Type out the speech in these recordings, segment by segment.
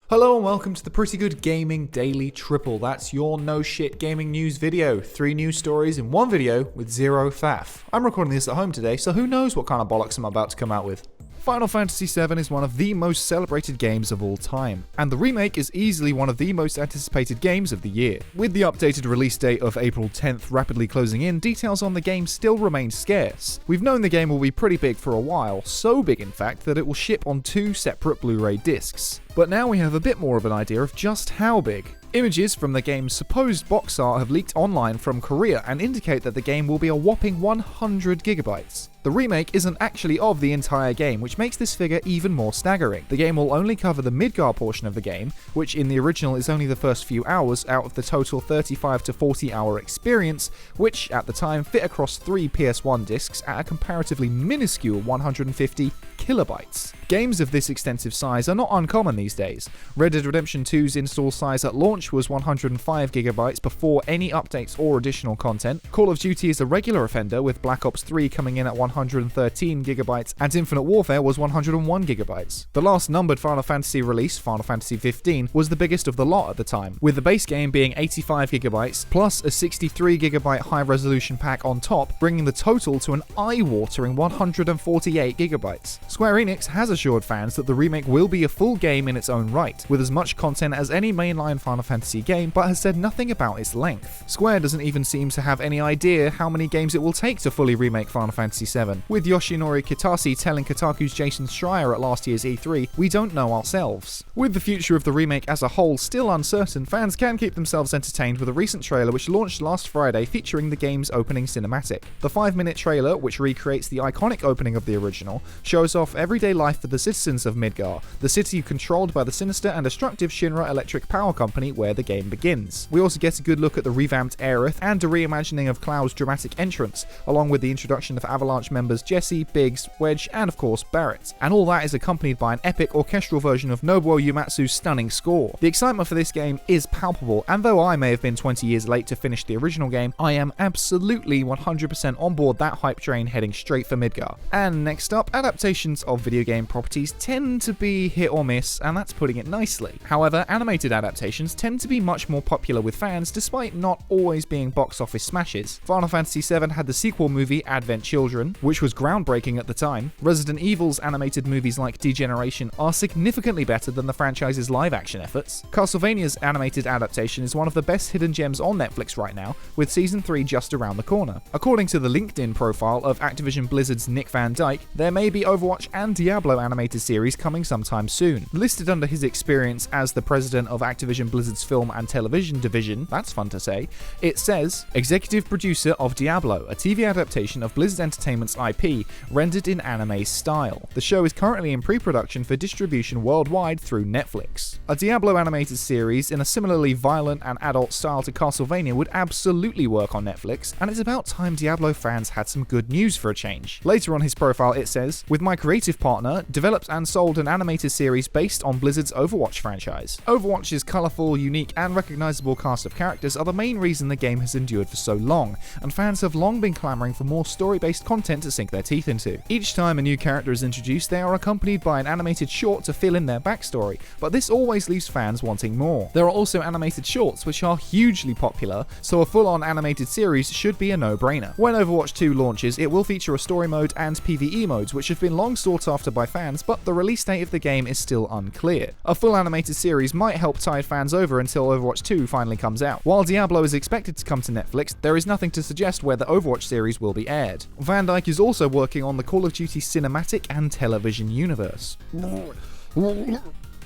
Hello and welcome to the Pretty Good Gaming Daily Triple. That's your no shit gaming news video. 3 news stories in one video with 0 faff. I'm recording this at home today, so who knows what kind of bollocks I'm about to come out with. Final Fantasy VII is one of the most celebrated games of all time, and the remake is easily one of the most anticipated games of the year. With the updated release date of April 10th rapidly closing in, details on the game still remain scarce. We've known the game will be pretty big for a while, so big in fact that it will ship on 2 separate Blu-ray discs. But now we have a bit more of an idea of just how big. Images from the game's supposed box art have leaked online from Korea and indicate that the game will be a whopping 100 gigabytes. The remake isn't actually of the entire game, which makes this figure even more staggering. The game will only cover the Midgar portion of the game, which in the original is only the first few hours out of the total 35 to 40 hour experience, which at the time fit across 3 PS1 discs at a comparatively minuscule 150 kilobytes. Games of this extensive size are not uncommon these days. Red Dead Redemption 2's install size at launch was 105 gigabytes before any updates or additional content. Call of Duty is a regular offender, with Black Ops 3 coming in at 113 gigabytes, and Infinite Warfare was 101 gigabytes. The last numbered Final Fantasy release, Final Fantasy 15, was the biggest of the lot at the time, with the base game being 85 gigabytes plus a 63 gigabyte high-resolution pack on top, bringing the total to an eye-watering 148 gigabytes. Square Enix has assured fans that the remake will be a full game in its own right, with as much content as any mainline Final Fantasy game, but has said nothing about its length. Square doesn't even seem to have any idea how many games it will take to fully remake Final Fantasy VII. With Yoshinori Kitase telling Kotaku's Jason Schreier at last year's E3, we don't know ourselves. With the future of the remake as a whole still uncertain, fans can keep themselves entertained with a recent trailer which launched last Friday featuring the game's opening cinematic. The 5-minute trailer, which recreates the iconic opening of the original, shows off everyday life for the citizens of Midgar, the city controlled by the sinister and destructive Shinra Electric Power Company where the game begins. We also get a good look at the revamped Aerith and a reimagining of Cloud's dramatic entrance, along with the introduction of Avalanche members Jesse, Biggs, Wedge, and of course Barrett. And all that is accompanied by an epic orchestral version of Nobuo Uematsu's stunning score. The excitement for this game is palpable, and though I may have been 20 years late to finish the original game, I am absolutely 100% on board that hype train heading straight for Midgar. And next up, adaptations of video game properties tend to be hit or miss, and that's putting it nicely. However, animated adaptations tend to be much more popular with fans despite not always being box office smashes. Final Fantasy VII had the sequel movie Advent Children, which was groundbreaking at the time. Resident Evil's animated movies like Degeneration are significantly better than the franchise's live-action efforts. Castlevania's animated adaptation is one of the best hidden gems on Netflix right now, with Season 3 just around the corner. According to the LinkedIn profile of Activision Blizzard's Nick Van Dyke, there may be Overwatch and Diablo animated series coming sometime soon. Listed under his experience as the president of Activision Blizzard's film and television division, that's fun to say, it says, executive producer of Diablo, a TV adaptation of Blizzard Entertainment's IP, rendered in anime style. The show is currently in pre-production for distribution worldwide through Netflix. A Diablo animated series in a similarly violent and adult style to Castlevania would absolutely work on Netflix, and it's about time Diablo fans had some good news for a change. Later on his profile it says, with my creative partner, developed and sold an animated series based on Blizzard's Overwatch franchise. Overwatch's colourful, unique and recognisable cast of characters are the main reason the game has endured for so long, and fans have long been clamouring for more story-based content to sink their teeth into. Each time a new character is introduced, they are accompanied by an animated short to fill in their backstory, but this always leaves fans wanting more. There are also animated shorts which are hugely popular, so a full-on animated series should be a no-brainer. When Overwatch 2 launches, it will feature a story mode and PvE modes which have been long sought after by fans, but the release date of the game is still unclear. A full animated series might help tide fans over until Overwatch 2 finally comes out. While Diablo is expected to come to Netflix, there is nothing to suggest where the Overwatch series will be aired. Van Dyke is also working on the Call of Duty cinematic and television universe.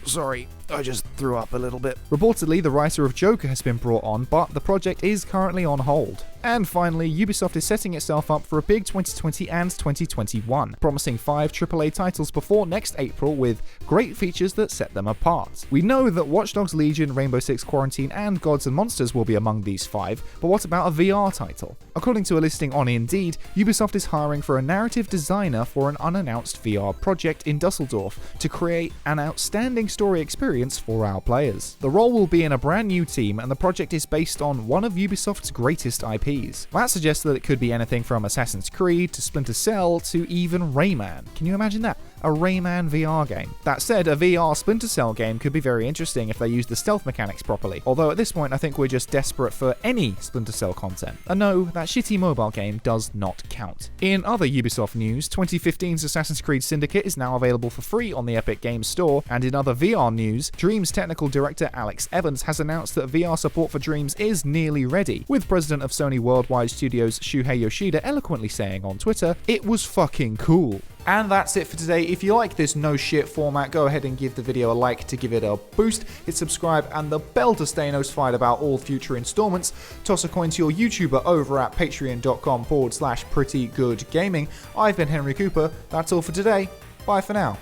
Sorry, I just threw up a little bit. Reportedly, the writer of Joker has been brought on, but the project is currently on hold. And finally, Ubisoft is setting itself up for a big 2020 and 2021, promising 5 AAA titles before next April with great features that set them apart. We know that Watch Dogs Legion, Rainbow Six Quarantine, and Gods and Monsters will be among these 5, but what about a VR title? According to a listing on Indeed, Ubisoft is hiring for a narrative designer for an unannounced VR project in Dusseldorf to create an outstanding story experience for our players. The role will be in a brand new team, and the project is based on one of Ubisoft's greatest IPs. That suggests that it could be anything from Assassin's Creed to Splinter Cell to even Rayman. Can you imagine that? A Rayman VR game. That said, a VR Splinter Cell game could be very interesting if they use the stealth mechanics properly, although at this point I think we're just desperate for any Splinter Cell content. And no, that shitty mobile game does not count. In other Ubisoft news, 2015's Assassin's Creed Syndicate is now available for free on the Epic Games Store, and in other VR news, Dream's technical director Alex Evans has announced that VR support for Dreams is nearly ready, with president of Sony Worldwide Studios Shuhei Yoshida eloquently saying on Twitter, "It was fucking cool." And that's it for today. If you like this no shit format, go ahead and give the video a like to give it a boost, hit subscribe and the bell to stay notified about all future installments. Toss a coin to your YouTuber over at patreon.com/prettygoodgaming. I've been Henry Cooper. That's all for today. Bye for now.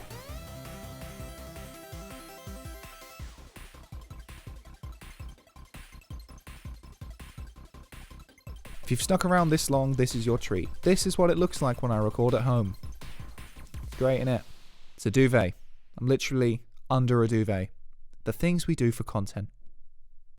If you've stuck around this long, this is your treat. This is what it looks like when I record at home. Great, innit? It's a duvet. I'm literally under a duvet. The things we do for content.